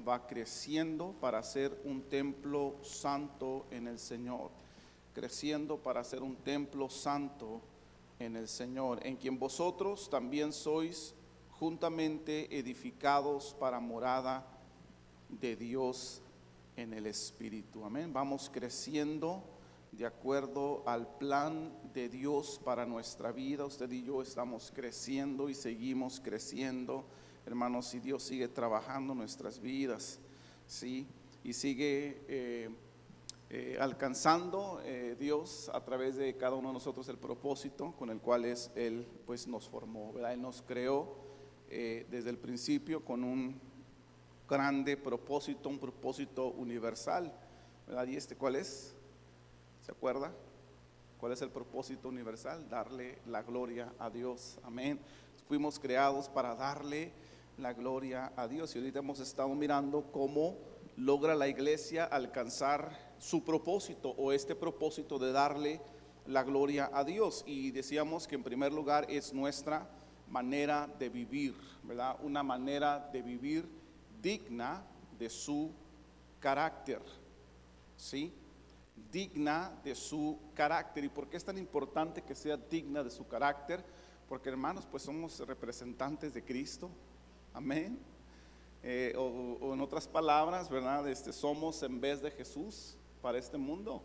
va creciendo para ser un templo santo en el Señor, creciendo para ser un templo santo en el Señor, en quien vosotros también sois juntamente edificados para morada de Dios en el Espíritu. Amén. Vamos creciendo de acuerdo al plan de Dios para nuestra vida. Usted y yo estamos creciendo y seguimos creciendo, hermanos, y Dios sigue trabajando nuestras vidas, ¿sí? Y sigue alcanzando Dios a través de cada uno de nosotros el propósito con el cual Él pues nos formó, ¿verdad? Él nos creó desde el principio con un grande propósito, un propósito universal, ¿verdad? ¿Y cuál es? ¿Se acuerda? ¿Cuál es el propósito universal? Darle la gloria a Dios. Amén. Fuimos creados para darle la gloria a Dios. Y ahorita hemos estado mirando cómo logra la iglesia alcanzar su propósito, o este propósito de darle la gloria a Dios. Y decíamos que en primer lugar es nuestra manera de vivir, ¿verdad? Una manera de vivir digna de su carácter, ¿sí? Digna de su carácter. ¿Y por qué es tan importante que sea digna de su carácter? Porque, hermanos, pues somos representantes de Cristo. Amén. O en otras palabras, ¿verdad? Somos en vez de Jesús para este mundo.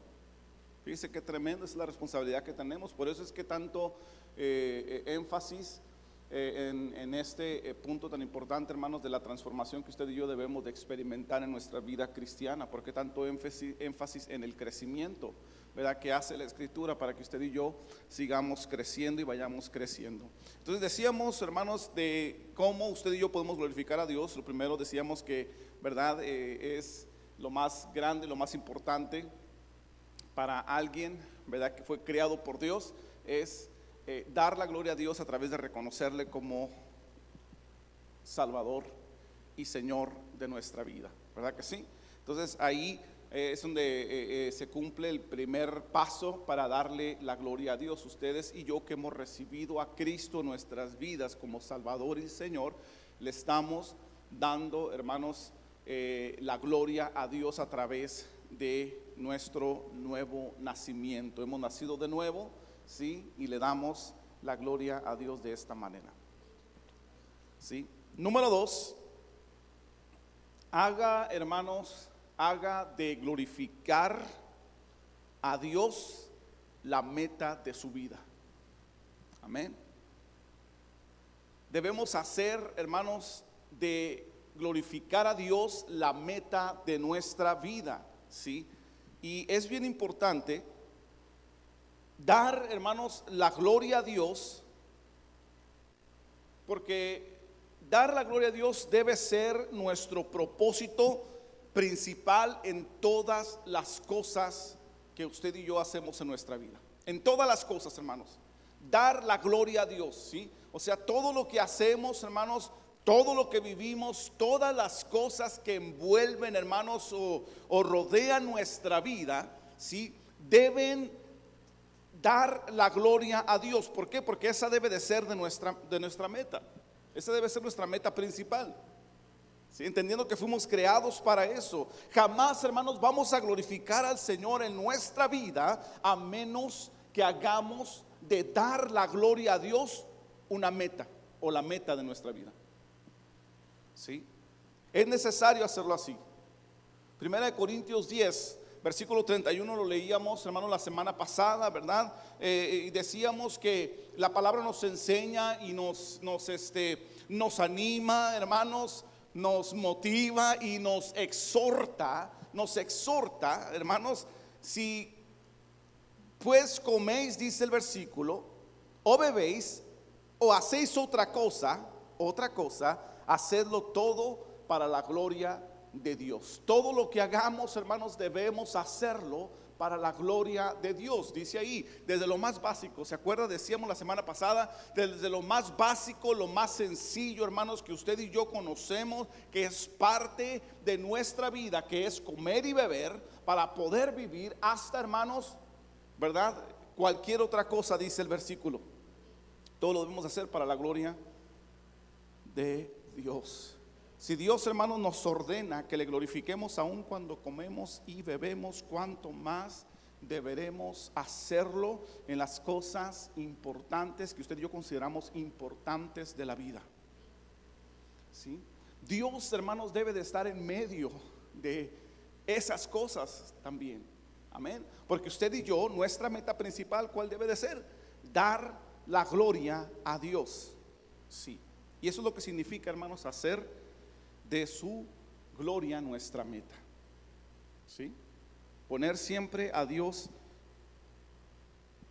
Fíjese qué tremendo es la responsabilidad que tenemos. Por eso es que tanto énfasis en este punto tan importante, hermanos, de la transformación que usted y yo debemos de experimentar en nuestra vida cristiana. Porque tanto énfasis en el crecimiento, ¿verdad?, que hace la Escritura para que usted y yo sigamos creciendo y vayamos creciendo. Entonces decíamos, hermanos, de cómo usted y yo podemos glorificar a Dios. Lo primero decíamos que, ¿verdad?, es lo más grande, lo más importante para alguien, ¿verdad?, que fue creado por Dios, es dar la gloria a Dios a través de reconocerle como Salvador y Señor de nuestra vida, ¿verdad que sí? Entonces ahí es donde se cumple el primer paso para darle la gloria a Dios. Ustedes y yo, que hemos recibido a Cristo en nuestras vidas como Salvador y Señor, le estamos dando, hermanos, la gloria a Dios a través de nuestro nuevo nacimiento. Hemos nacido de nuevo, ¿sí? Y le damos la gloria a Dios de esta manera, ¿sí? Número 2, hermanos, haga de glorificar a Dios la meta de su vida. Amén. Debemos hacer, hermanos, de glorificar a Dios la meta de nuestra vida, ¿sí? Y es bien importante dar, hermanos, la gloria a Dios, porque dar la gloria a Dios debe ser nuestro propósito principal en todas las cosas que usted y yo hacemos en nuestra vida. En todas las cosas, hermanos, dar la gloria a Dios, ¿sí? O sea, todo lo que hacemos, hermanos, todo lo que vivimos, todas las cosas que envuelven, hermanos, o rodean nuestra vida, ¿sí?, deben dar la gloria a Dios. ¿Por qué? Porque esa debe de ser de nuestra meta. Esa debe ser nuestra meta principal, ¿sí? Entendiendo que fuimos creados para eso. Jamás, hermanos, vamos a glorificar al Señor en nuestra vida a menos que hagamos de dar la gloria a Dios una meta, o la meta de nuestra vida, ¿sí? Es necesario hacerlo así. Primera de Corintios 10, versículo 31 lo leíamos, hermanos, la semana pasada, ¿verdad? Y decíamos que la palabra nos enseña y nos anima, hermanos, nos motiva y nos exhorta, hermanos. Si pues coméis, dice el versículo, o bebéis, o hacéis otra cosa, hacedlo todo para la gloria de Dios. Todo lo que hagamos, hermanos, debemos hacerlo para la gloria de Dios. Dice ahí, desde lo más básico, ¿se acuerda? Decíamos la semana pasada, desde lo más básico, lo más sencillo, hermanos, que usted y yo conocemos, que es parte de nuestra vida, que es comer y beber para poder vivir, hasta, hermanos, ¿verdad?, cualquier otra cosa, dice el versículo. Todo lo debemos hacer para la gloria de Dios. Si Dios, hermanos, nos ordena que le glorifiquemos aun cuando comemos y bebemos, cuánto más deberemos hacerlo en las cosas importantes que usted y yo consideramos importantes de la vida. ¿Sí? Dios, hermanos, debe de estar en medio de esas cosas también. Amén. Porque usted y yo, nuestra meta principal, ¿cuál debe de ser? Dar la gloria a Dios. Sí. Y eso es lo que significa, hermanos, hacer de su gloria nuestra meta. ¿Sí? Poner siempre a Dios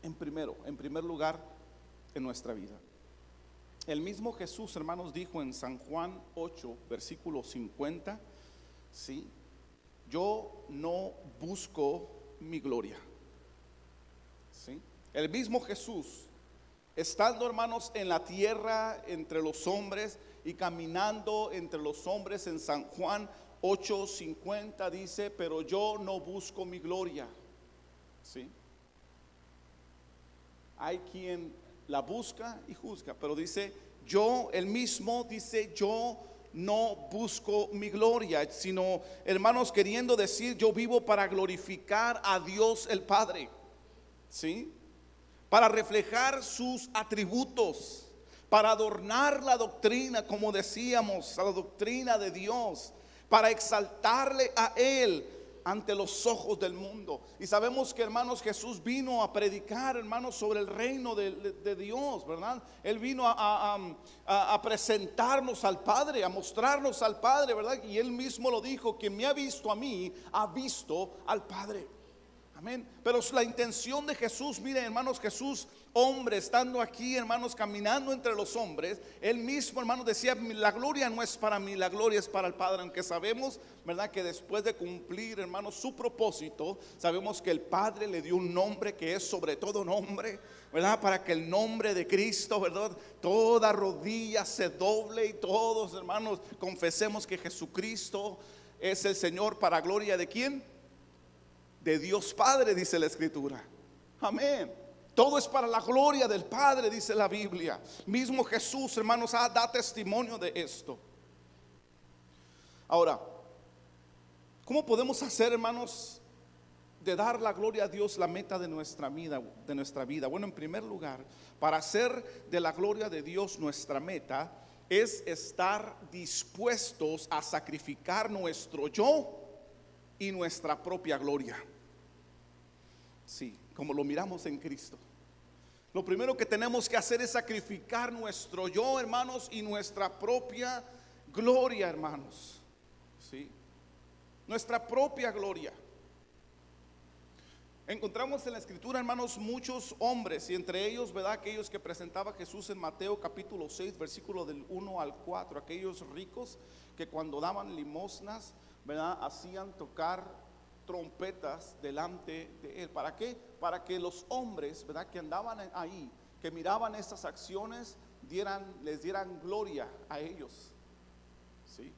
en primer lugar en nuestra vida. El mismo Jesús, hermanos, dijo en San Juan 8, versículo 50, ¿sí? Yo no busco mi gloria. ¿Sí? El mismo Jesús, estando, hermanos, en la tierra entre los hombres y caminando entre los hombres, en San Juan 8:50 dice: pero yo no busco mi gloria. ¿Sí? Hay quien la busca y juzga, pero dice, yo, el mismo dice, yo no busco mi gloria, sino, hermanos, queriendo decir, yo vivo para glorificar a Dios el Padre. ¿Sí? Para reflejar sus atributos, para adornar la doctrina, como decíamos, a la doctrina de Dios, para exaltarle a Él ante los ojos del mundo. Y sabemos que, hermanos, Jesús vino a predicar, hermanos, sobre el reino de Dios, ¿verdad? Él vino a presentarnos al Padre, a mostrarnos al Padre, ¿verdad? Y Él mismo lo dijo: quien me ha visto a mí, ha visto al Padre. Amén. Pero la intención de Jesús, miren, hermanos, Jesús, hombre, estando aquí, hermanos, caminando entre los hombres, Él mismo, hermanos, decía: la gloria no es para mí, la gloria es para el Padre. Aunque sabemos, verdad, que después de cumplir, hermanos, su propósito, sabemos que el Padre le dio un nombre que es sobre todo nombre, verdad, para que el nombre de Cristo, verdad, toda rodilla se doble y todos, hermanos, confesemos que Jesucristo es el Señor, para gloria de ¿quién? De Dios Padre, dice la Escritura. Amén. Todo es para la gloria del Padre, dice la Biblia. Mismo Jesús, hermanos, da testimonio de esto. Ahora, ¿cómo podemos hacer, hermanos, de dar la gloria a Dios la meta de nuestra vida? Bueno, en primer lugar, para hacer de la gloria de Dios nuestra meta, es estar dispuestos a sacrificar nuestro yo y nuestra propia gloria. Sí, como lo miramos en Cristo. Lo primero que tenemos que hacer es sacrificar nuestro yo, hermanos, y nuestra propia gloria, hermanos. Sí, nuestra propia gloria. Encontramos en la Escritura, hermanos, muchos hombres, y entre ellos, ¿verdad?, aquellos que presentaba Jesús en Mateo capítulo 6, versículo del 1 al 4, aquellos ricos que cuando daban limosnas, ¿verdad?, hacían tocar trompetas delante de Él. ¿Para qué? Para que los hombres, ¿verdad?, que andaban ahí, que miraban estas acciones, les dieran gloria a ellos. ¿Sí?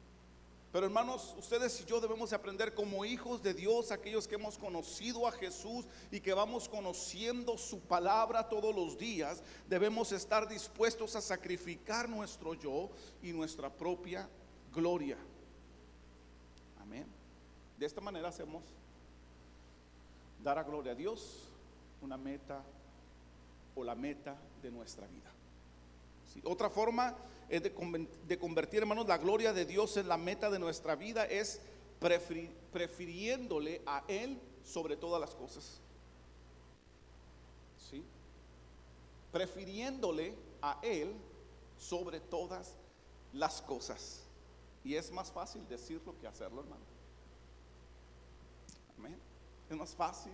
Pero, hermanos, ustedes y yo debemos de aprender como hijos de Dios, aquellos que hemos conocido a Jesús y que vamos conociendo su palabra todos los días, debemos estar dispuestos a sacrificar nuestro yo y nuestra propia gloria. Amén. De esta manera hacemos dar a gloria a Dios una meta, o la meta de nuestra vida. ¿Sí? Otra forma es de convertir, hermanos, la gloria de Dios en la meta de nuestra vida, es prefiriéndole a Él sobre todas las cosas. ¿Sí? Prefiriéndole a Él sobre todas las cosas. Y es más fácil decirlo que hacerlo, hermano. Amén. Es más fácil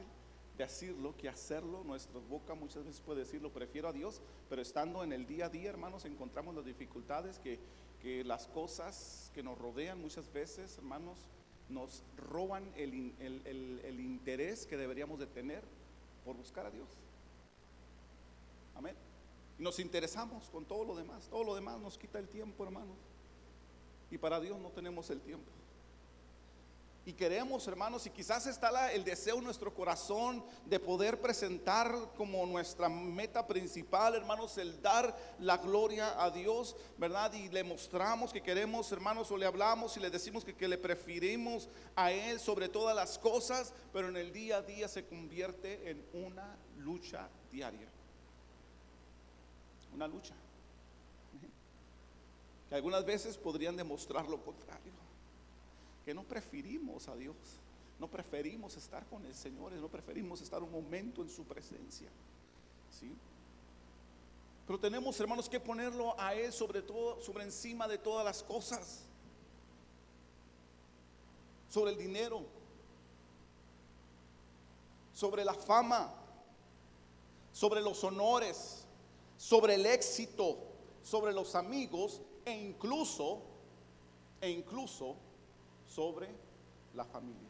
decirlo que hacerlo. Nuestra boca muchas veces puede decirlo, prefiero a Dios, pero estando en el día a día, hermanos, encontramos las dificultades que las cosas que nos rodean muchas veces, hermanos, nos roban el interés que deberíamos de tener por buscar a Dios. Amén. Nos interesamos con todo lo demás nos quita el tiempo, hermanos, y para Dios no tenemos el tiempo. Y queremos, hermanos, y quizás está el deseo en nuestro corazón de poder presentar como nuestra meta principal, hermanos, el dar la gloria a Dios, ¿verdad? Y le mostramos que queremos, hermanos, o le hablamos y le decimos que le preferimos a Él sobre todas las cosas, pero en el día a día se convierte en una lucha diaria. Una lucha que algunas veces podrían demostrar lo contrario, que no preferimos a Dios, no preferimos estar con el Señor, no preferimos estar un momento en su presencia, ¿sí? Pero tenemos, hermanos, que ponerlo a Él sobre todo, sobre encima de todas las cosas, sobre el dinero, sobre la fama, sobre los honores, sobre el éxito, sobre los amigos e incluso sobre la familia.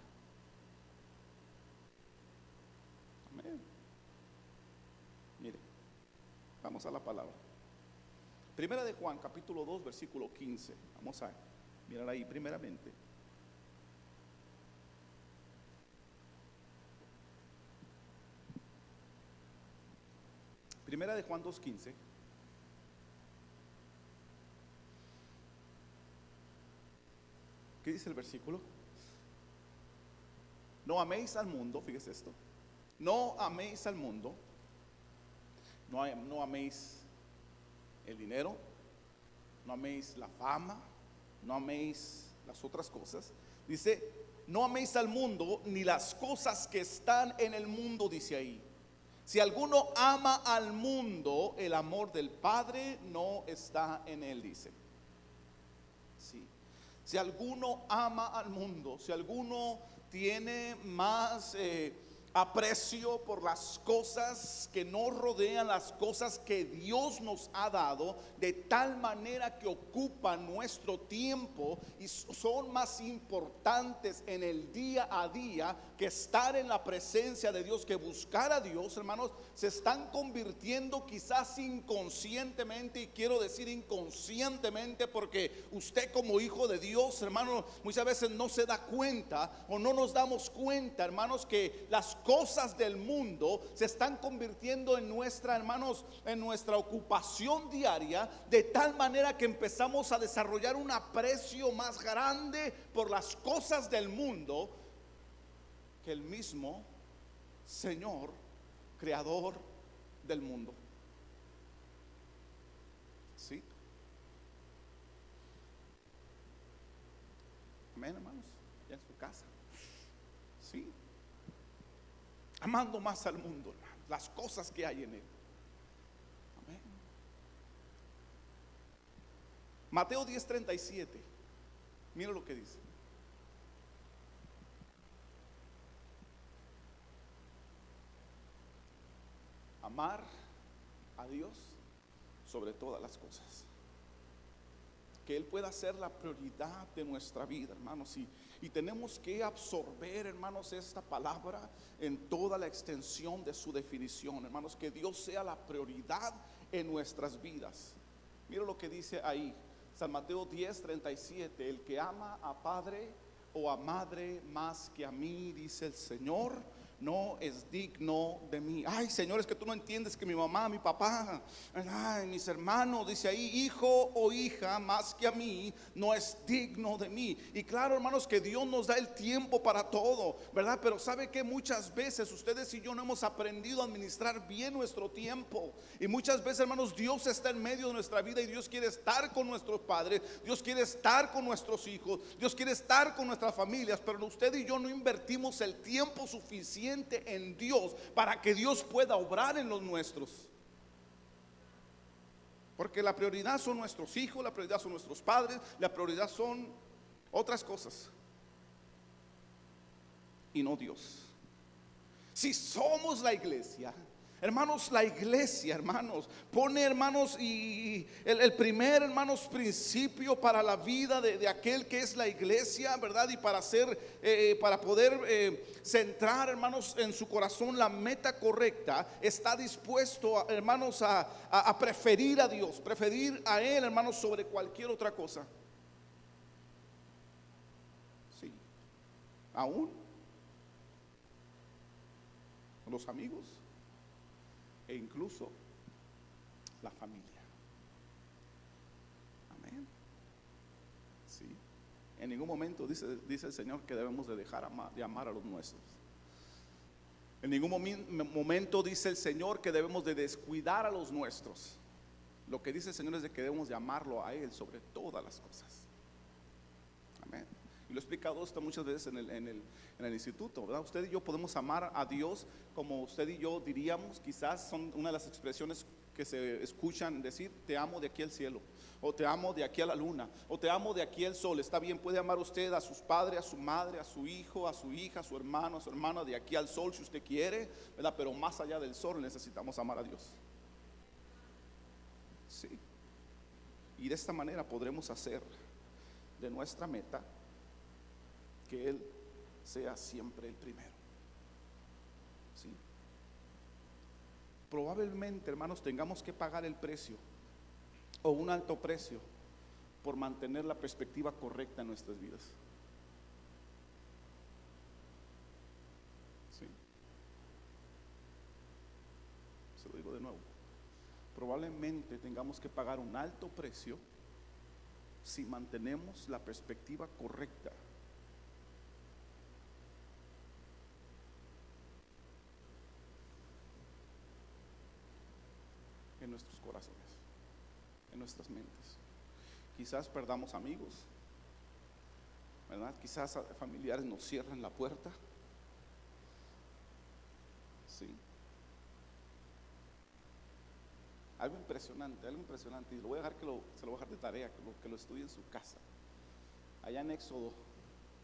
Amén. Mire, vamos a la palabra. Primera de Juan, capítulo 2, versículo 15. Vamos a mirar ahí primeramente. Primera de Juan 2:15. ¿Qué dice el versículo? No améis al mundo, fíjese esto. No améis al mundo. No améis el dinero. No améis la fama. No améis las otras cosas. Dice, no améis al mundo ni las cosas que están en el mundo, dice ahí. Si alguno ama al mundo, el amor del Padre no está en él, dice. Sí. Si alguno ama al mundo, si alguno tiene más aprecio por las cosas que nos rodean, las cosas que Dios nos ha dado, de tal manera que ocupan nuestro tiempo y son más importantes en el día a día que estar en la presencia de Dios, que buscar a Dios, hermanos, se están convirtiendo quizás inconscientemente, y quiero decir inconscientemente porque usted como hijo de Dios, hermanos, muchas veces no se da cuenta o no nos damos cuenta, hermanos, que las cosas del mundo se están convirtiendo en nuestra, hermanos, en nuestra ocupación diaria, de tal manera que empezamos a desarrollar un aprecio más grande por las cosas del mundo que el mismo Señor, creador del mundo. ¿Sí? Amén, hermanos. Ya en su casa. ¿Sí? Amando más al mundo, hermano, las cosas que hay en él. Amén. Mateo 10:37. Mira lo que dice. Amar a Dios sobre todas las cosas. Que Él pueda ser la prioridad de nuestra vida, hermanos. Y tenemos que absorber, hermanos, esta palabra en toda la extensión de su definición, hermanos. Que Dios sea la prioridad en nuestras vidas. Mira lo que dice ahí, San Mateo 10:37. El que ama a padre o a madre más que a mí, dice el Señor, no es digno de mí. Ay, Señor, es que tú no entiendes que mi mamá, mi papá, ay, mis hermanos, dice ahí, hijo o hija más que a mí, no es digno de mí. Y claro, hermanos, que Dios nos da el tiempo para todo, ¿verdad? Pero sabe que muchas veces ustedes y yo no hemos aprendido a administrar bien nuestro tiempo. Y muchas veces, hermanos, Dios está en medio de nuestra vida y Dios quiere estar con nuestros padres, Dios quiere estar con nuestros hijos, Dios quiere estar con nuestras familias, pero usted y yo no invertimos el tiempo suficiente en Dios para que Dios pueda obrar en los nuestros. Porque la prioridad son nuestros hijos, la prioridad son nuestros padres, la prioridad son otras cosas y no Dios. Si somos la iglesia, hermanos, la iglesia, hermanos, pone, hermanos, y el primer, hermanos, principio para la vida de aquel que es la iglesia, ¿verdad? Y para poder centrar, hermanos, en su corazón la meta correcta, está dispuesto, hermanos, a preferir a Dios, preferir a Él, hermanos, sobre cualquier otra cosa. Sí. aún los amigos e incluso la familia. Amén. Sí. En ningún momento dice el Señor que debemos de dejar de amar a los nuestros. En ningún momento dice el Señor que debemos de descuidar a los nuestros. Lo que dice el Señor es de que debemos de amarlo a Él sobre todas las cosas. Amén. Y lo he explicado esto muchas veces en el instituto, ¿verdad? Usted y yo podemos amar a Dios como usted y yo diríamos, quizás son una de las expresiones que se escuchan decir: te amo de aquí al cielo, o te amo de aquí a la luna, o te amo de aquí al sol. Está bien, puede amar usted a sus padres, a su madre, a su hijo, a su hija, a su hermano, a su hermana, de aquí al sol si usted quiere, ¿verdad? Pero más allá del sol necesitamos amar a Dios. Sí. Y de esta manera podremos hacer de nuestra meta que Él sea siempre el primero. ¿Sí? Probablemente, hermanos, tengamos que pagar el precio o un alto precio por mantener la perspectiva correcta en nuestras vidas. ¿Sí? Se lo digo de nuevo. Probablemente tengamos que pagar un alto precio si mantenemos la perspectiva correcta en nuestros corazones, en nuestras mentes. Quizás perdamos amigos, ¿verdad? Quizás familiares nos cierren la puerta. Sí. Algo impresionante, y lo voy a dejar se lo voy a dejar de tarea, que lo estudie en su casa. Allá en Éxodo,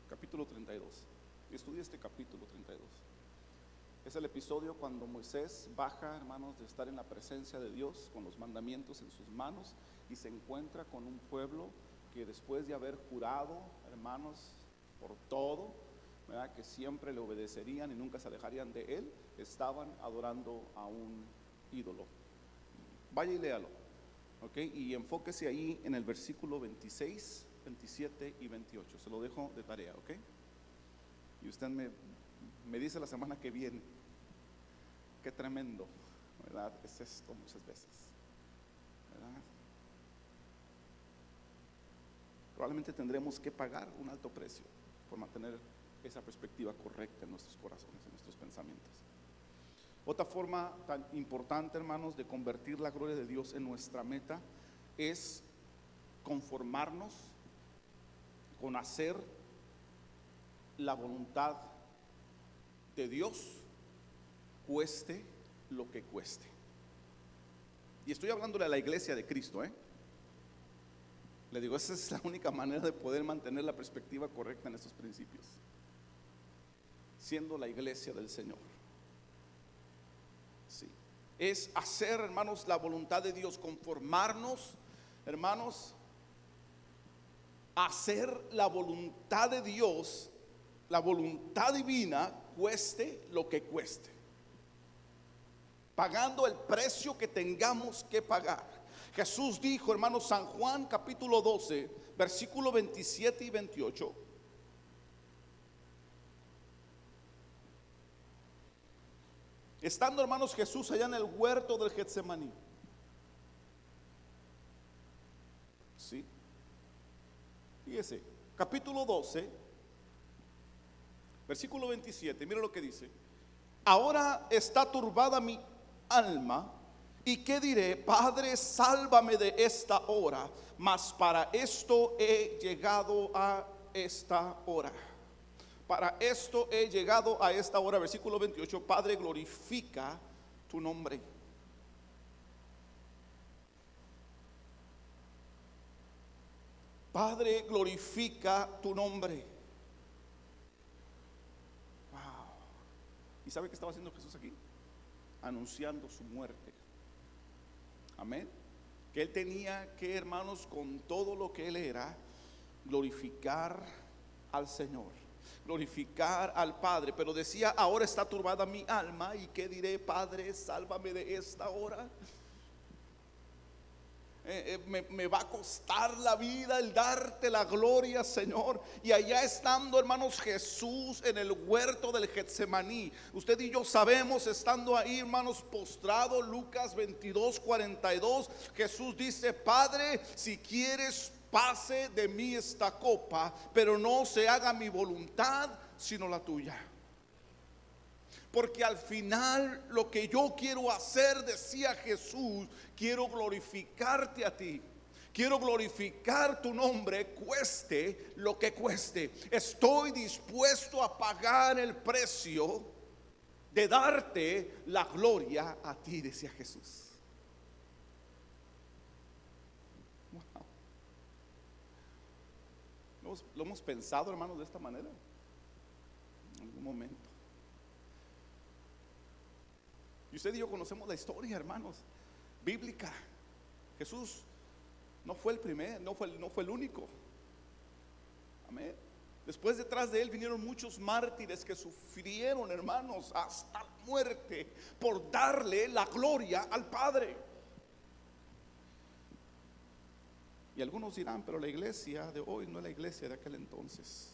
capítulo 32. Estudie este capítulo 32. Es el episodio cuando Moisés baja, hermanos, de estar en la presencia de Dios con los mandamientos en sus manos y se encuentra con un pueblo que después de haber jurado, hermanos, por todo, ¿verdad?, que siempre le obedecerían y nunca se alejarían de él, estaban adorando a un ídolo. Vaya y léalo, ¿ok? Y enfóquese ahí en el versículo 26, 27 y 28. Se lo dejo de tarea, ¿ok? Y usted me dice la semana que viene qué tremendo, ¿verdad?, es esto muchas veces, ¿verdad? Probablemente tendremos que pagar un alto precio por mantener esa perspectiva correcta en nuestros corazones, en nuestros pensamientos. Otra forma tan importante, hermanos, de convertir la gloria de Dios en nuestra meta es conformarnos con hacer la voluntad de Dios, cueste lo que cueste. Y estoy hablándole a la iglesia de Cristo, Le digo, esa es la única manera de poder mantener la perspectiva correcta en estos principios, siendo la iglesia del Señor. Sí. Es hacer, hermanos, la voluntad de Dios, conformarnos, hermanos, hacer la voluntad de Dios, la voluntad divina, cueste lo que cueste, pagando el precio que tengamos que pagar. Jesús dijo, hermanos, San Juan capítulo 12, versículo 27 y 28. Estando, hermanos, Jesús allá en el huerto del Getsemaní. Sí. Fíjese, capítulo 12, versículo 27. Mira lo que dice: ahora está turbada mi alma, y qué diré, Padre, sálvame de esta hora, mas para esto he llegado a esta hora. Para esto he llegado a esta hora. Versículo 28. Padre, glorifica tu nombre. Padre, glorifica tu nombre. Wow. ¿Y sabe qué estaba haciendo Jesús aquí? Anunciando su muerte. Amén. Que él tenía que, hermanos, con todo lo que él era, glorificar al Señor, glorificar al Padre. Pero decía, ahora está turbada mi alma, y qué diré, Padre, sálvame de esta hora. me va a costar la vida el darte la gloria, Señor. Y allá estando, hermanos, Jesús en el huerto del Getsemaní, usted y yo sabemos, estando ahí, hermanos, postrado, Lucas 22:42, Jesús dice: Padre, si quieres, pase de mí esta copa, pero no se haga mi voluntad sino la tuya. Porque al final lo que yo quiero hacer, decía Jesús, quiero glorificarte a ti. Quiero glorificar tu nombre, cueste lo que cueste. Estoy dispuesto a pagar el precio de darte la gloria a ti, decía Jesús. Wow. ¿Lo hemos pensado, hermanos, de esta manera? En algún momento. Y usted y yo conocemos la historia, hermanos, bíblica. Jesús no fue el primer, no fue el único. Amén. Después, detrás de él vinieron muchos mártires que sufrieron, hermanos, hasta la muerte por darle la gloria al Padre. Y algunos dirán: pero la iglesia de hoy no es la iglesia de aquel entonces.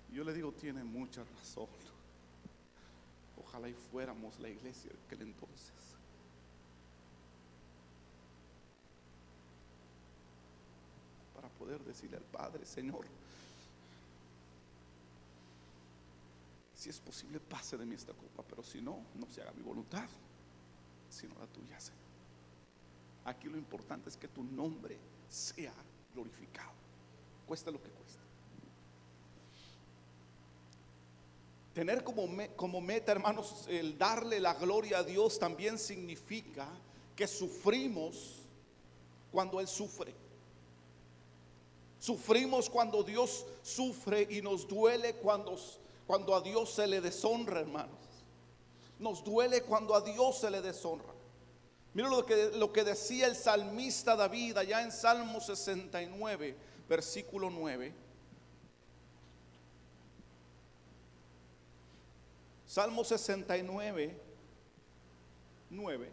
Y yo le digo: tiene mucha razón. Ojalá y fuéramos la iglesia de aquel entonces. Para poder decirle al Padre: Señor, si es posible, pase de mí esta copa, pero si no, no se haga mi voluntad, sino la tuya, Señor. Aquí lo importante es que tu nombre sea glorificado, cueste lo que cueste. Tener como meta, hermanos, el darle la gloria a Dios también significa que sufrimos cuando Él sufre. Sufrimos cuando Dios sufre y nos duele cuando a Dios se le deshonra, hermanos. Nos duele cuando a Dios se le deshonra. Mira lo que decía el salmista David allá en Salmo 69, versículo 9. Salmo 69, 9.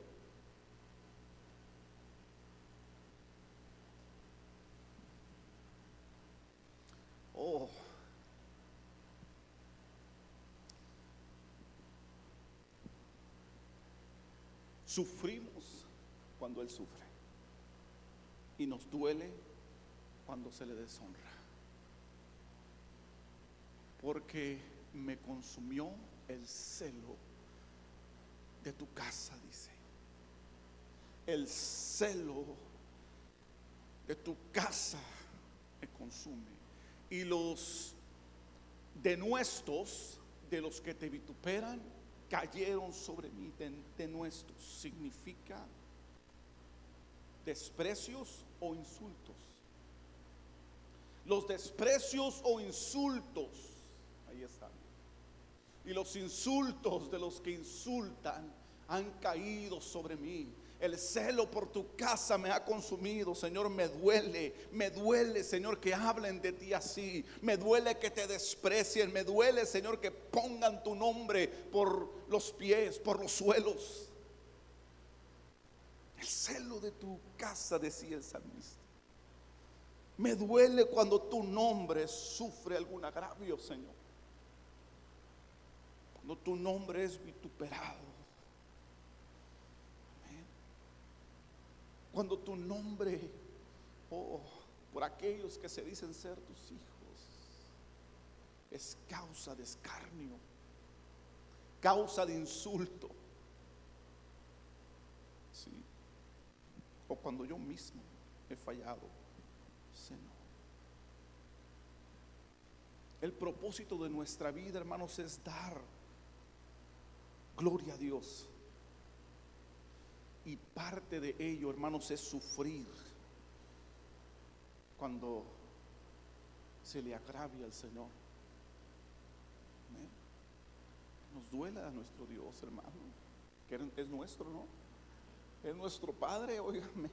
Oh. Sufrimos cuando Él sufre y nos duele cuando se le deshonra. Porque me consumió el celo de tu casa, dice. El celo de tu casa me consume. Y los denuestos de los que te vituperan cayeron sobre mí. Denuestos significa desprecios o insultos. Los desprecios o insultos, ahí están. Y los insultos de los que insultan han caído sobre mí. El celo por tu casa me ha consumido, Señor. Me duele, Señor, que hablen de ti así. Me duele que te desprecien. Me duele, Señor, que pongan tu nombre por los pies, por los suelos. El celo de tu casa, decía el salmista. Me duele cuando tu nombre sufre algún agravio, Señor. Cuando tu nombre es vituperado. Cuando tu nombre, por aquellos que se dicen ser tus hijos, es causa de escarnio, causa de insulto. Sí. O cuando yo mismo he fallado, Señor. El propósito de nuestra vida, hermanos, es dar gloria a Dios. Y parte de ello, hermanos, es sufrir cuando se le agravia al Señor. Nos duela a nuestro Dios, hermano, que es nuestro, ¿no? Es nuestro Padre, óigame.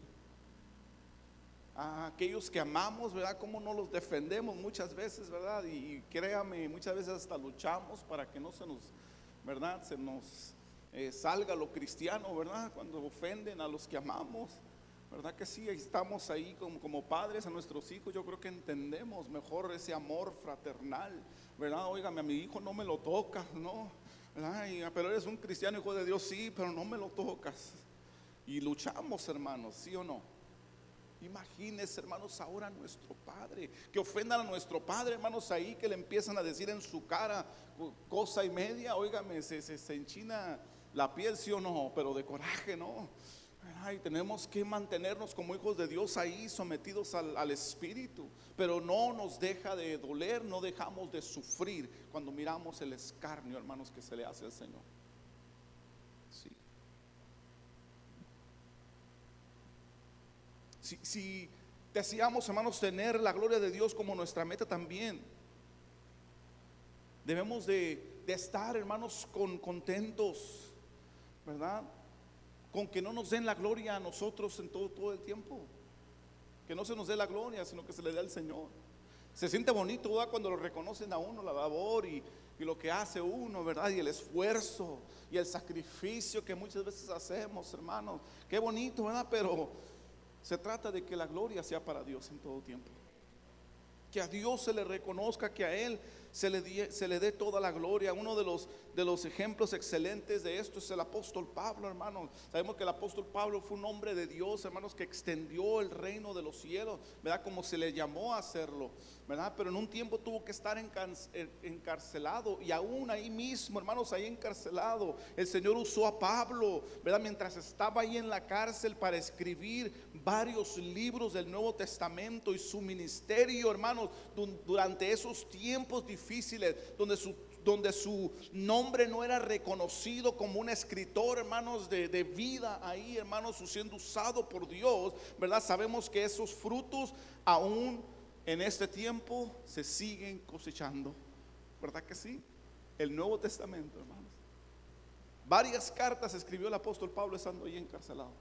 A aquellos que amamos, ¿verdad? Cómo no los defendemos muchas veces, ¿verdad? Y créame, muchas veces hasta luchamos para que no se nos, ¿verdad? Se nos salga lo cristiano, ¿verdad? Cuando ofenden a los que amamos. ¿Verdad que sí? Estamos ahí como padres a nuestros hijos. Yo creo que entendemos mejor ese amor fraternal, ¿verdad? Óigame, a mi hijo no me lo tocas, ¿no? ¿Verdad? Pero eres un cristiano, hijo de Dios, sí, pero no me lo tocas. Y luchamos, hermanos, ¿sí o no? Imagínense, hermanos, ahora nuestro padre, que ofendan a nuestro padre, hermanos, ahí que le empiezan a decir en su cara cosa y media. Óigame, se enchina la piel, sí o no, pero de coraje, ¿no? Ay, tenemos que mantenernos como hijos de Dios ahí sometidos al Espíritu, pero no nos deja de doler, no dejamos de sufrir cuando miramos el escarnio, hermanos, que se le hace al Señor. Sí. Si deseamos, hermanos, tener la gloria de Dios como nuestra meta también, debemos de estar, hermanos, contentos, ¿verdad? Con que no nos den la gloria a nosotros en todo el tiempo. Que no se nos dé la gloria, sino que se le dé al Señor. Se siente bonito, ¿verdad? Cuando lo reconocen a uno, la labor y lo que hace uno, ¿verdad? Y el esfuerzo y el sacrificio que muchas veces hacemos, hermanos. Qué bonito, ¿verdad? Pero se trata de que la gloria sea para Dios en todo tiempo. Que a Dios se le reconozca, que a Él se le dé toda la gloria. Uno de los ejemplos excelentes de esto es el apóstol Pablo, hermanos. Sabemos que el apóstol Pablo fue un hombre de Dios, hermanos, que extendió el reino de los cielos, ¿verdad? Como se le llamó a hacerlo, ¿verdad? Pero en un tiempo tuvo que estar encarcelado, y aún ahí mismo, hermanos, ahí encarcelado, el Señor usó a Pablo, ¿verdad? Mientras estaba ahí en la cárcel, para escribir varios libros del Nuevo Testamento. Y su ministerio, hermanos, durante esos tiempos difíciles, donde su nombre no era reconocido como un escritor, hermanos, de vida ahí, hermanos, siendo usado por Dios, ¿verdad? Sabemos que esos frutos aún en este tiempo se siguen cosechando, ¿verdad que sí? El Nuevo Testamento, hermanos. Varias cartas escribió el apóstol Pablo estando ahí encarcelado.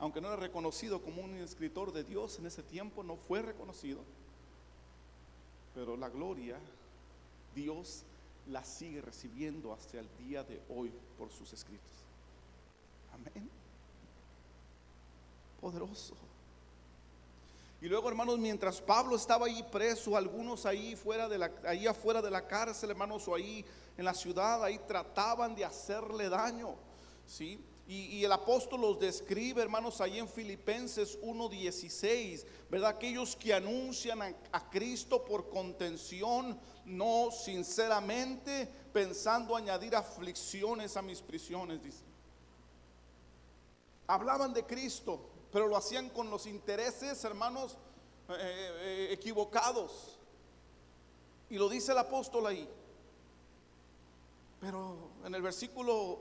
Aunque no era reconocido como un escritor de Dios en ese tiempo, no fue reconocido. Pero la gloria, Dios la sigue recibiendo hasta el día de hoy por sus escritos. Amén. Poderoso. Y luego, hermanos, mientras Pablo estaba ahí preso, algunos ahí afuera de la cárcel, hermanos, o ahí en la ciudad, ahí trataban de hacerle daño, ¿sí? Y el apóstol los describe, hermanos, ahí en Filipenses 1:16, ¿verdad? Aquellos que anuncian a Cristo por contención, no sinceramente, pensando añadir aflicciones a mis prisiones, dice. Hablaban de Cristo, pero lo hacían con los intereses, hermanos, equivocados. Y lo dice el apóstol ahí. Pero en el versículo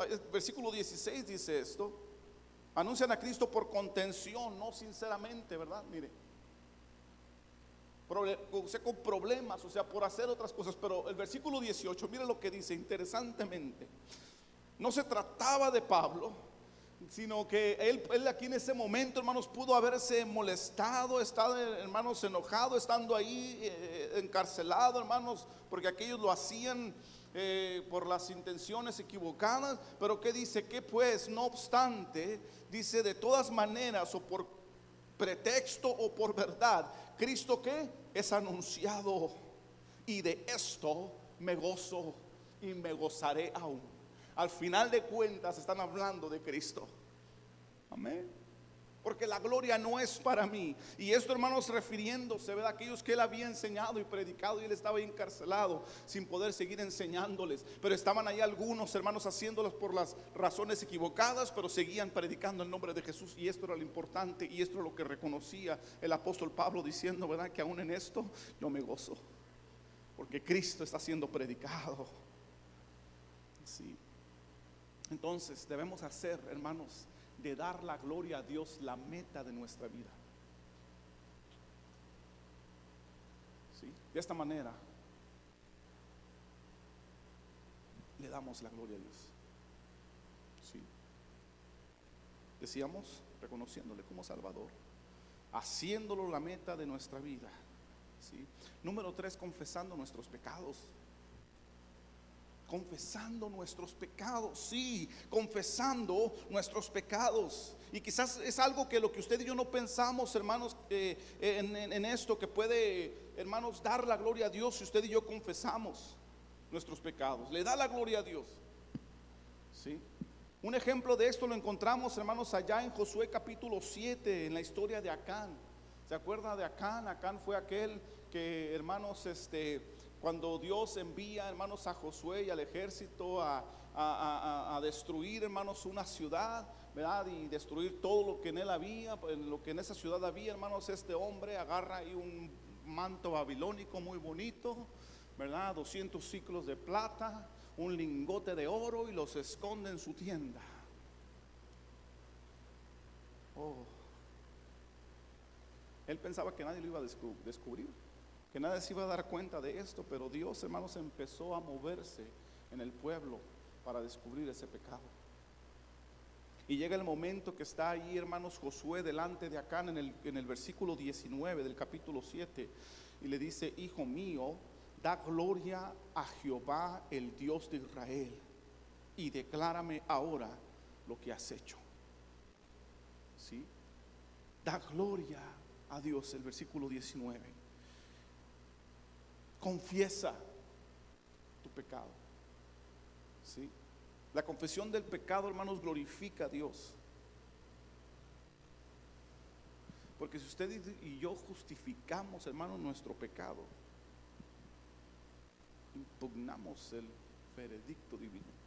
16 dice esto: anuncian a Cristo por contención, no sinceramente, ¿verdad? Mire, con problemas, o sea, por hacer otras cosas. Pero el versículo 18, mire lo que dice interesantemente. No se trataba de Pablo, sino que él aquí en ese momento, hermanos, pudo haberse molestado, estado, hermanos, enojado, estando ahí encarcelado, hermanos, porque aquellos lo hacían por las intenciones equivocadas. Pero ¿qué dice? Que pues, no obstante, dice, de todas maneras, o por pretexto o por verdad, Cristo, ¿qué? Es anunciado, y de esto me gozo y me gozaré aún. Al final de cuentas están hablando de Cristo. Amén. Porque la gloria no es para mí. Y esto, hermanos, refiriéndose, ¿verdad?, a aquellos que él había enseñado y predicado, y él estaba encarcelado sin poder seguir enseñándoles. Pero estaban ahí algunos, hermanos, haciéndolos por las razones equivocadas, pero seguían predicando el nombre de Jesús. Y esto era lo importante, y esto es lo que reconocía el apóstol Pablo, diciendo, ¿verdad?, que aún en esto yo me gozo, porque Cristo está siendo predicado. Sí. Entonces debemos hacer, hermanos, de dar la gloria a Dios la meta de nuestra vida. ¿Sí? De esta manera le damos la gloria a Dios. ¿Sí? Decíamos, reconociéndole como Salvador, haciéndolo la meta de nuestra vida. ¿Sí? Número 3, confesando nuestros pecados. Confesando nuestros pecados, sí, confesando nuestros pecados. Y quizás es algo que lo que usted y yo no pensamos, hermanos, en esto que puede, hermanos, dar la gloria a Dios si usted y yo confesamos nuestros pecados. Le da la gloria a Dios, sí. Un ejemplo de esto lo encontramos, hermanos, allá en Josué capítulo 7, en la historia de Acán. ¿Se acuerda de Acán? Acán fue aquel que, hermanos, cuando Dios envía, hermanos, a Josué y al ejército a destruir, hermanos, una ciudad, ¿verdad? Y destruir todo lo que en él había, lo que en esa ciudad había, hermanos. Este hombre agarra ahí un manto babilónico muy bonito, ¿verdad? 200 ciclos de plata, un lingote de oro, y los esconde en su tienda. Oh. Él pensaba que nadie lo iba a descubrir, que nadie se iba a dar cuenta de esto, pero Dios, hermanos, empezó a moverse en el pueblo para descubrir ese pecado. Y llega el momento que está ahí, hermanos, Josué delante de Acán en el versículo 19 del capítulo 7, y le dice: hijo mío, da gloria a Jehová, el Dios de Israel, y declárame ahora lo que has hecho. ¿Sí? Da gloria a Dios, el versículo 19. Confiesa tu pecado. ¿Sí? La confesión del pecado, hermanos, glorifica a Dios. Porque si usted y yo justificamos, hermanos, nuestro pecado, impugnamos el veredicto divino.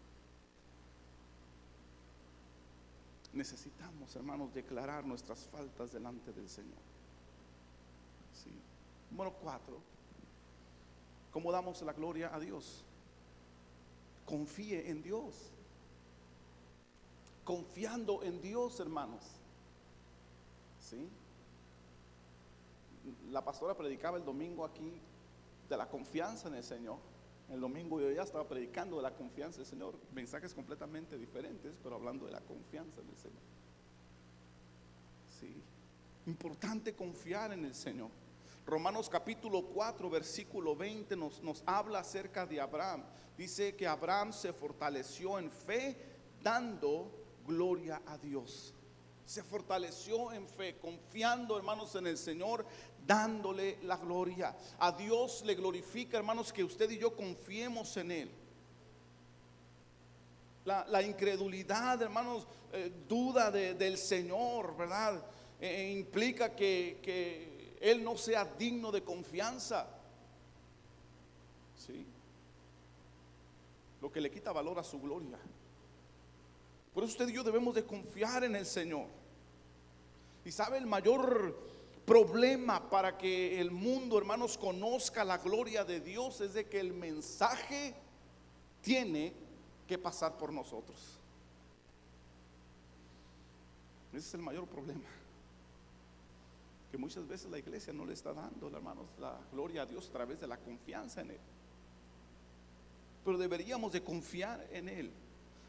Necesitamos, hermanos, declarar nuestras faltas delante del Señor. Sí. Número 4. ¿Cómo damos la gloria a Dios? Confíe en Dios. Confiando en Dios, hermanos. ¿Sí? La pastora predicaba el domingo aquí de la confianza en el Señor. El domingo yo ya estaba predicando de la confianza en el Señor. Mensajes completamente diferentes, pero hablando de la confianza en el Señor. Sí. Importante confiar en el Señor. Romanos capítulo 4 versículo 20 nos habla acerca de Abraham. Dice que Abraham se fortaleció en fe, dando gloria a Dios. Se fortaleció en fe, confiando, hermanos, en el Señor, dándole la gloria. A Dios le glorifica, hermanos, que usted y yo confiemos en Él. La incredulidad, hermanos, duda del Señor, ¿verdad? Implica que Él no sea digno de confianza. ¿Sí? Lo que le quita valor a su gloria. Por eso usted y yo debemos de confiar en el Señor. Y sabe, el mayor problema para que el mundo, hermanos, conozca la gloria de Dios es de que el mensaje tiene que pasar por nosotros. Ese es el mayor problema, que muchas veces la iglesia no le está dando, hermanos, la gloria a Dios a través de la confianza en Él. Pero deberíamos de confiar en Él.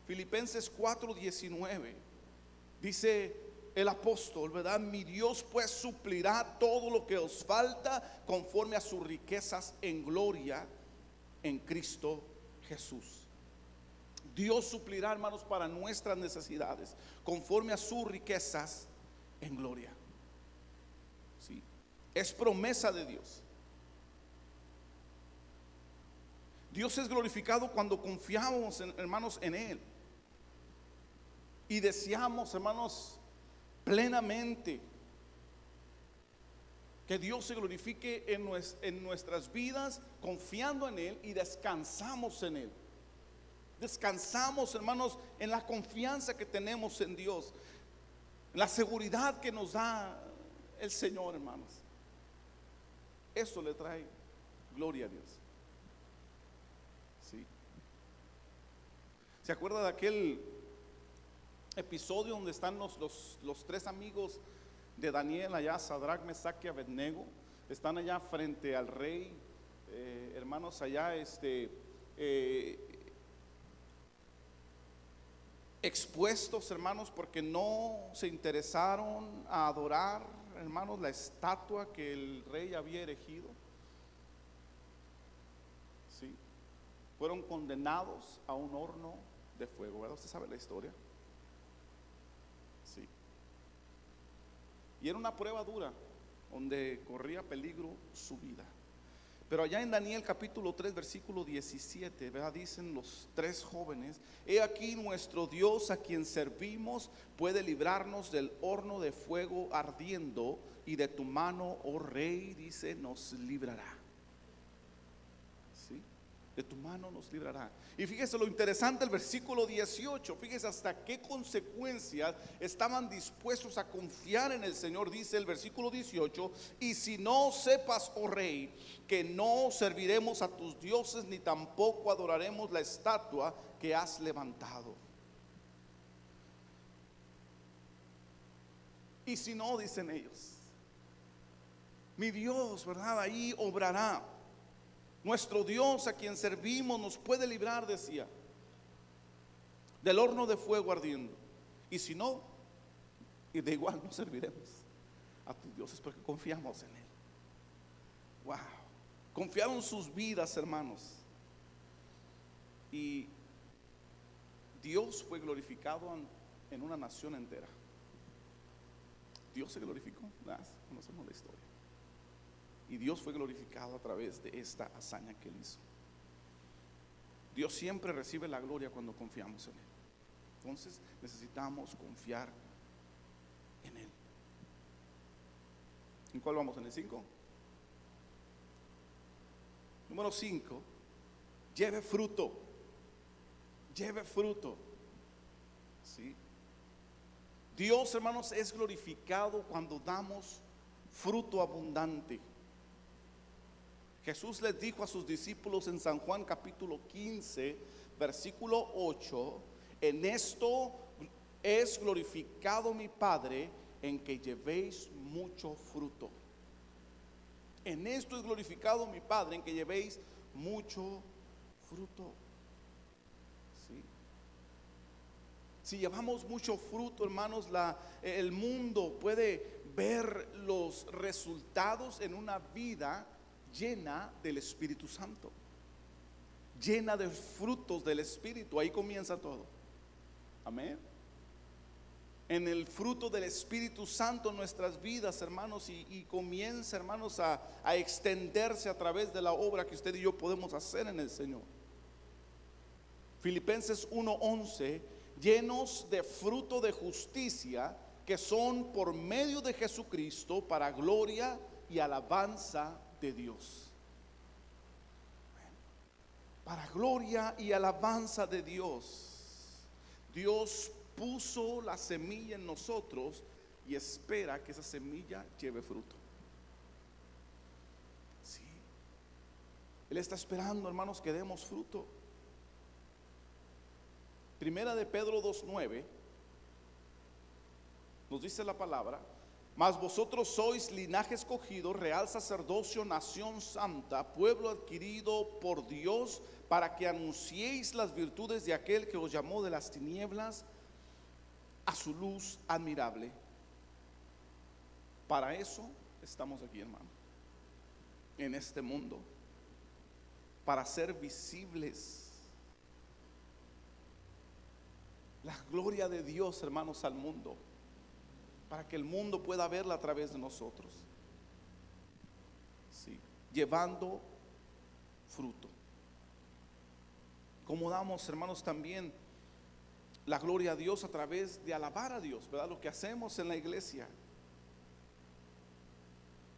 Filipenses 4:19 dice el apóstol, ¿verdad? Mi Dios pues suplirá todo lo que os falta conforme a sus riquezas en gloria en Cristo Jesús. Dios suplirá, hermanos, para nuestras necesidades conforme a sus riquezas en gloria. ¿Sí? Es promesa de Dios. Dios es glorificado cuando confiamos, hermanos, en Él. Y deseamos, hermanos, plenamente que Dios se glorifique en nuestras vidas, confiando en Él, y descansamos en Él. Descansamos, hermanos, en la confianza que tenemos en Dios, en la seguridad que nos da el Señor, hermanos. Eso le trae gloria a Dios. ¿Sí? ¿Se acuerda de aquel episodio donde están los tres amigos de Daniel allá, Sadrach, Mesach y Abednego? Están allá frente al rey, hermanos, allá expuestos, hermanos, porque no se interesaron a adorar, hermanos, la estatua que el rey había erigido. ¿Sí? fueron condenados a un horno de fuego, ¿verdad? ¿Usted sabe la historia? Sí. Y era una prueba dura, donde corría peligro su vida. Pero allá en Daniel capítulo 3 versículo 17, ¿verdad? Dicen los tres jóvenes: he aquí nuestro Dios a quien servimos puede librarnos del horno de fuego ardiendo, y de tu mano, oh rey, dice, nos librará. ¿Sí? De tu mano nos librará. Y fíjese lo interesante, el versículo 18, fíjese hasta qué consecuencias estaban dispuestos a confiar en el Señor. Dice el versículo 18: y si no sepas, oh rey, que no serviremos a tus dioses, ni tampoco adoraremos la estatua que has levantado. Y si no, dicen ellos, mi Dios, ¿verdad? Ahí obrará. Nuestro Dios a quien servimos nos puede librar, decía, del horno de fuego ardiendo. Y si no, y de igual no serviremos a tus dioses, porque confiamos en Él. Wow. Confiaron sus vidas, hermanos. Y Dios fue glorificado en una nación entera. Dios se glorificó. Conocemos la historia. Y Dios fue glorificado a través de esta hazaña que Él hizo. Dios siempre recibe la gloria cuando confiamos en Él. Entonces necesitamos confiar en Él. ¿En cuál vamos? ¿En el 5? Número 5. Lleve fruto. Lleve fruto. ¿Sí? Dios, hermanos, es glorificado cuando damos fruto abundante. Jesús les dijo a sus discípulos en San Juan capítulo 15 versículo 8: en esto es glorificado mi Padre, en que llevéis mucho fruto. En esto es glorificado mi Padre, en que llevéis mucho fruto. ¿Sí? Si llevamos mucho fruto, hermanos, el mundo puede ver los resultados en una vida llena del Espíritu Santo, llena de frutos del Espíritu. Ahí comienza todo. Amén. En el fruto del Espíritu Santo en nuestras vidas, hermanos, y comienza, hermanos, a extenderse a través de la obra que usted y yo podemos hacer en el Señor. Filipenses 1:11: llenos de fruto de justicia, que son por medio de Jesucristo, para gloria y alabanza de Dios. Para gloria y alabanza de Dios. Dios puso la semilla en nosotros y espera que esa semilla lleve fruto. Sí. Él está esperando, hermanos, que demos fruto. Primera de Pedro 2:9 nos dice la palabra: mas vosotros sois linaje escogido, real sacerdocio, nación santa, pueblo adquirido por Dios, para que anunciéis las virtudes de aquel que os llamó de las tinieblas a su luz admirable. Para eso estamos aquí, hermano, en este mundo, para ser visibles la gloria de Dios, hermanos, al mundo, para que el mundo pueda verla a través de nosotros. Sí, llevando fruto. Como damos, hermanos, también la gloria a Dios a través de alabar a Dios, ¿verdad? Lo que hacemos en la iglesia.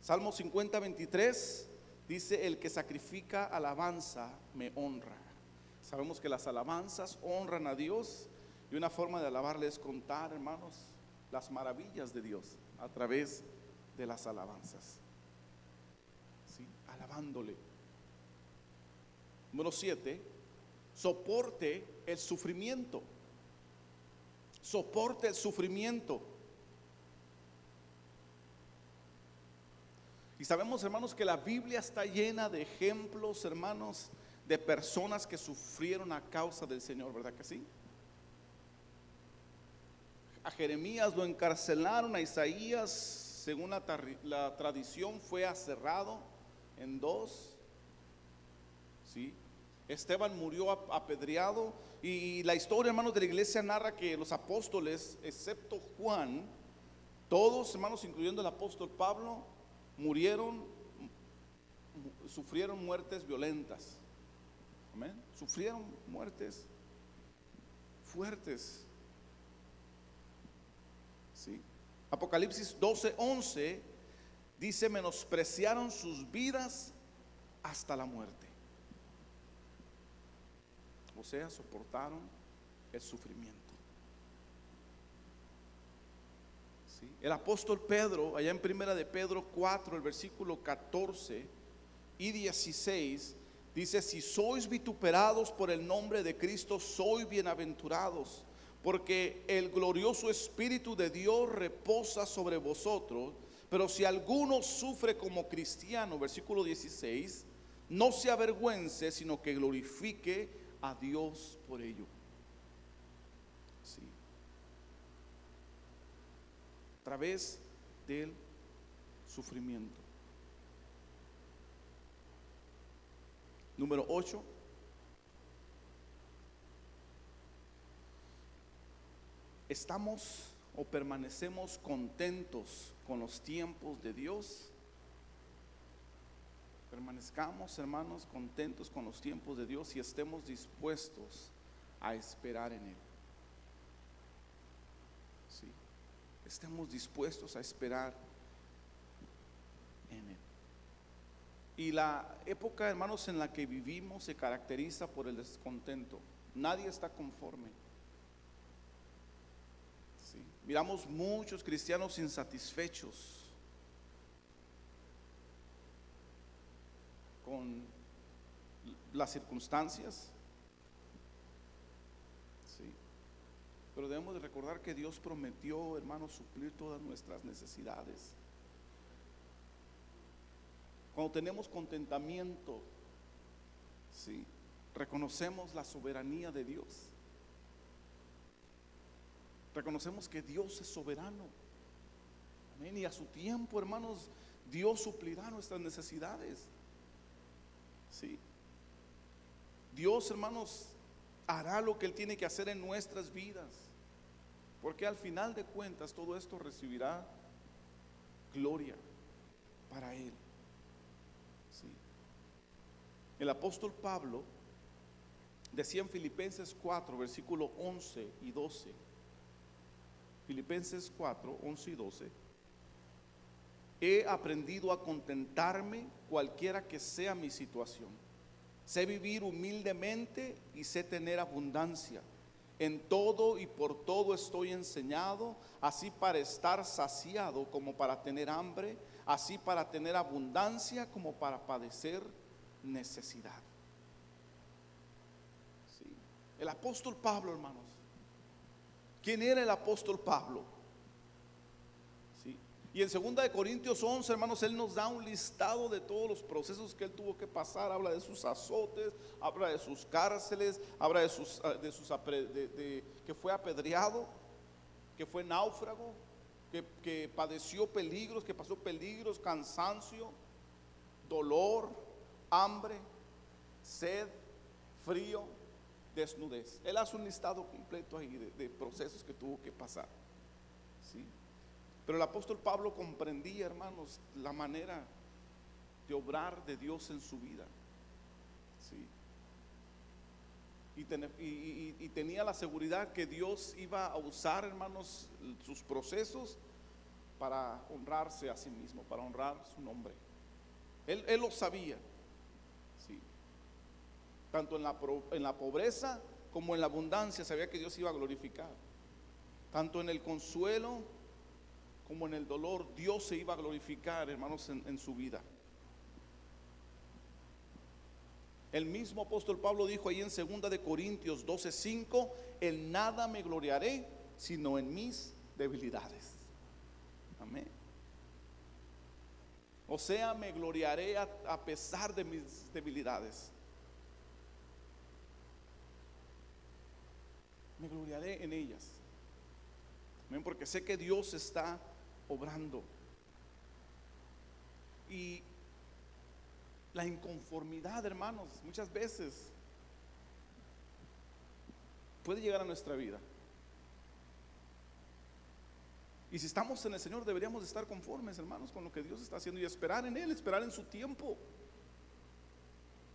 Salmo 50:23 dice: el que sacrifica alabanza me honra. Sabemos que las alabanzas honran a Dios, y una forma de alabarle es contar, hermanos, las maravillas de Dios a través de las alabanzas. ¿Sí? Alabándole. Número 7: soporte el sufrimiento. Soporte el sufrimiento. Y sabemos, hermanos, que la Biblia está llena de ejemplos, hermanos, de personas que sufrieron a causa del Señor, ¿verdad que sí? A Jeremías lo encarcelaron, a Isaías, según la tradición, fue aserrado en dos. ¿Sí? Esteban murió apedreado, y la historia, hermanos, de la iglesia narra que los apóstoles, excepto Juan, todos, hermanos, incluyendo el apóstol Pablo, sufrieron muertes violentas. Amén. Sufrieron muertes fuertes. ¿Sí? Apocalipsis 12:11 dice: menospreciaron sus vidas hasta la muerte. O sea, soportaron el sufrimiento. ¿Sí? El apóstol Pedro, allá en primera de Pedro 4, el versículo 14 y 16, dice: si sois vituperados por el nombre de Cristo, sois bienaventurados, porque el glorioso Espíritu de Dios reposa sobre vosotros. Pero si alguno sufre como cristiano, versículo 16, no se avergüence, sino que glorifique a Dios por ello. Sí. A través del sufrimiento. Número 8. ¿Estamos o permanecemos contentos con los tiempos de Dios? Permanezcamos, hermanos, contentos con los tiempos de Dios y estemos dispuestos a esperar en Él. Sí. Estemos dispuestos a esperar en Él. Y la época, hermanos, en la que vivimos se caracteriza por el descontento. Nadie está conforme. Sí. Miramos muchos cristianos insatisfechos con las circunstancias. Sí. Pero debemos de recordar que Dios prometió, hermanos, suplir todas nuestras necesidades. Cuando tenemos contentamiento, sí, reconocemos la soberanía de Dios. Reconocemos que Dios es soberano. Amén. Y a su tiempo, hermanos, Dios suplirá nuestras necesidades. Sí. Dios, hermanos, hará lo que Él tiene que hacer en nuestras vidas, porque al final de cuentas todo esto recibirá gloria para Él. Sí. El apóstol Pablo decía en Filipenses 4, versículo 11 y 12. Filipenses 4, 11 y 12. He aprendido a contentarme cualquiera que sea mi situación. Sé vivir humildemente y sé tener abundancia. En todo y por todo estoy enseñado, así para estar saciado como para tener hambre, así para tener abundancia como para padecer necesidad. Sí. El apóstol Pablo, hermanos. ¿Quién era el apóstol Pablo? Sí. Y en 2 Corintios 11, hermanos, él nos da un listado de todos los procesos que él tuvo que pasar. Habla de sus azotes, habla de sus cárceles, habla que fue apedreado, que fue náufrago, que padeció peligros, que pasó peligros, cansancio, dolor, hambre, sed, frío, desnudez. Él hace un listado completo ahí de procesos que tuvo que pasar. ¿Sí? Pero el apóstol Pablo comprendía, hermanos, la manera de obrar de Dios en su vida. ¿Sí? Y tenía la seguridad que Dios iba a usar, hermanos, sus procesos para honrarse a sí mismo, para honrar su nombre. Él lo sabía. ¿Sí? Tanto en la pobreza como en la abundancia sabía que Dios iba a glorificar. Tanto en el consuelo como en el dolor, Dios se iba a glorificar, hermanos, en su vida. El mismo apóstol Pablo dijo ahí en 2 Corintios 12:5: en nada me gloriaré sino en mis debilidades. Amén. O sea, me gloriaré a pesar de mis debilidades. Me gloriaré en ellas. Amén, porque sé que Dios está obrando. Y la inconformidad, hermanos, muchas veces puede llegar a nuestra vida. Y si estamos en el Señor, deberíamos estar conformes, hermanos, con lo que Dios está haciendo y esperar en Él, esperar en su tiempo.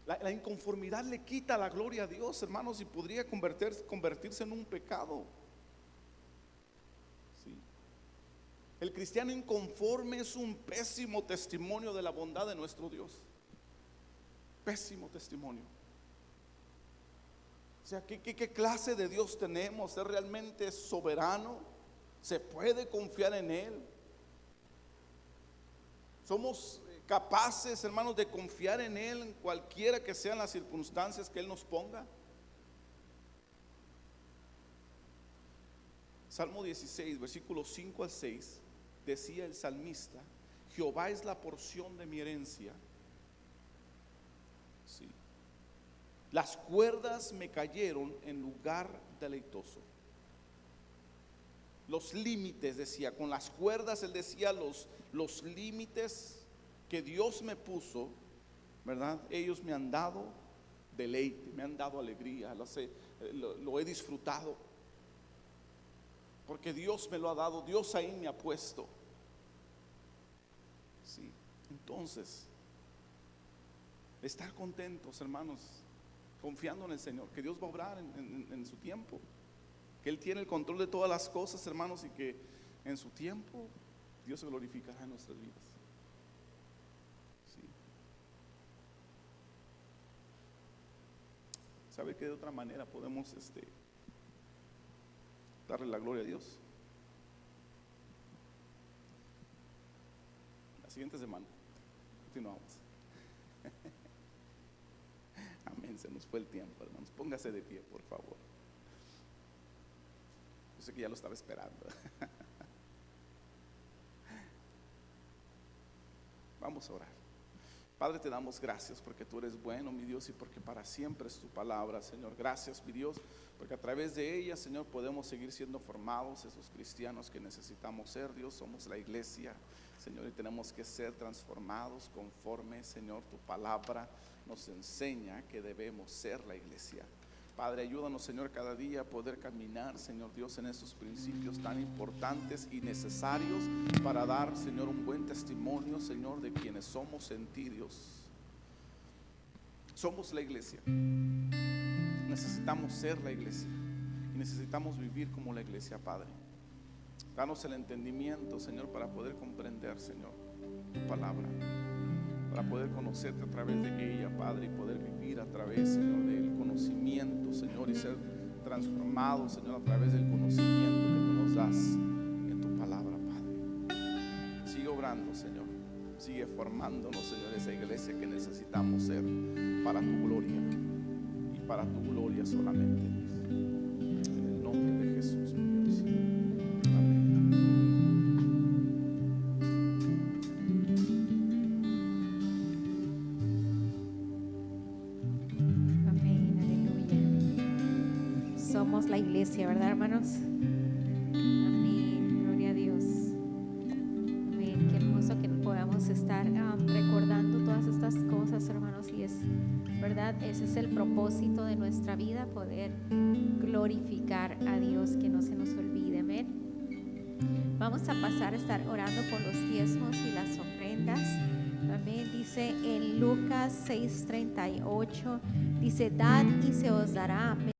La inconformidad le quita la gloria a Dios, hermanos, y podría convertirse en un pecado. Sí. El cristiano inconforme es un pésimo testimonio de la bondad de nuestro Dios. Pésimo testimonio. O sea, ¿qué clase de Dios tenemos? ¿Es realmente soberano? ¿Se puede confiar en Él? Somos capaces, hermanos, de confiar en Él en cualquiera que sean las circunstancias que Él nos ponga. Salmo 16, versículos 5 al 6, decía el salmista: Jehová es la porción de mi herencia. Sí. Las cuerdas me cayeron en lugar deleitoso. Los límites, decía, con las cuerdas, él decía, los límites que Dios me puso, ¿verdad? Ellos me han dado deleite, me han dado alegría, lo he disfrutado, porque Dios me lo ha dado, Dios ahí me ha puesto. Sí, entonces, estar contentos, hermanos, confiando en el Señor, que Dios va a obrar en su tiempo, que Él tiene el control de todas las cosas, hermanos, y que en su tiempo Dios se glorificará en nuestras vidas. Sí. ¿Sabe que de otra manera podemos darle la gloria a Dios? La siguiente semana continuamos. Amén, se nos fue el tiempo, hermanos. Póngase de pie, por favor. Yo sé que ya lo estaba esperando. Vamos a orar. Padre, te damos gracias porque tú eres bueno, mi Dios, y porque para siempre es tu palabra, Señor. Gracias, mi Dios, porque a través de ella, Señor, podemos seguir siendo formados esos cristianos que necesitamos ser, Dios. Somos la iglesia, Señor, y tenemos que ser transformados conforme, Señor, tu palabra nos enseña que debemos ser la iglesia. Padre, ayúdanos, Señor, cada día a poder caminar, Señor Dios, en esos principios tan importantes y necesarios para dar, Señor, un buen testimonio, Señor, de quienes somos en ti, Dios. Somos la iglesia. Necesitamos ser la iglesia y necesitamos vivir como la iglesia, Padre. Danos el entendimiento, Señor, para poder comprender, Señor, tu palabra, para poder conocerte a través de ella, Padre, y poder vivir a través, Señor, del conocimiento, Señor, y ser transformados, Señor, a través del conocimiento que tú nos das en tu palabra, Padre. Sigue obrando, Señor, sigue formándonos, Señor, esa iglesia que necesitamos ser para tu gloria y para tu gloria solamente, Dios. En el nombre de Jesús, mi Dios. La iglesia, ¿verdad, hermanos? Amén, gloria a Dios. Amén, qué hermoso que podamos estar recordando todas estas cosas, hermanos, y es verdad, ese es el propósito de nuestra vida, poder glorificar a Dios, que no se nos olvide. Amén. Vamos a pasar a estar orando por los diezmos y las ofrendas. Amén. Dice en Lucas 6:38, dice: dad y se os dará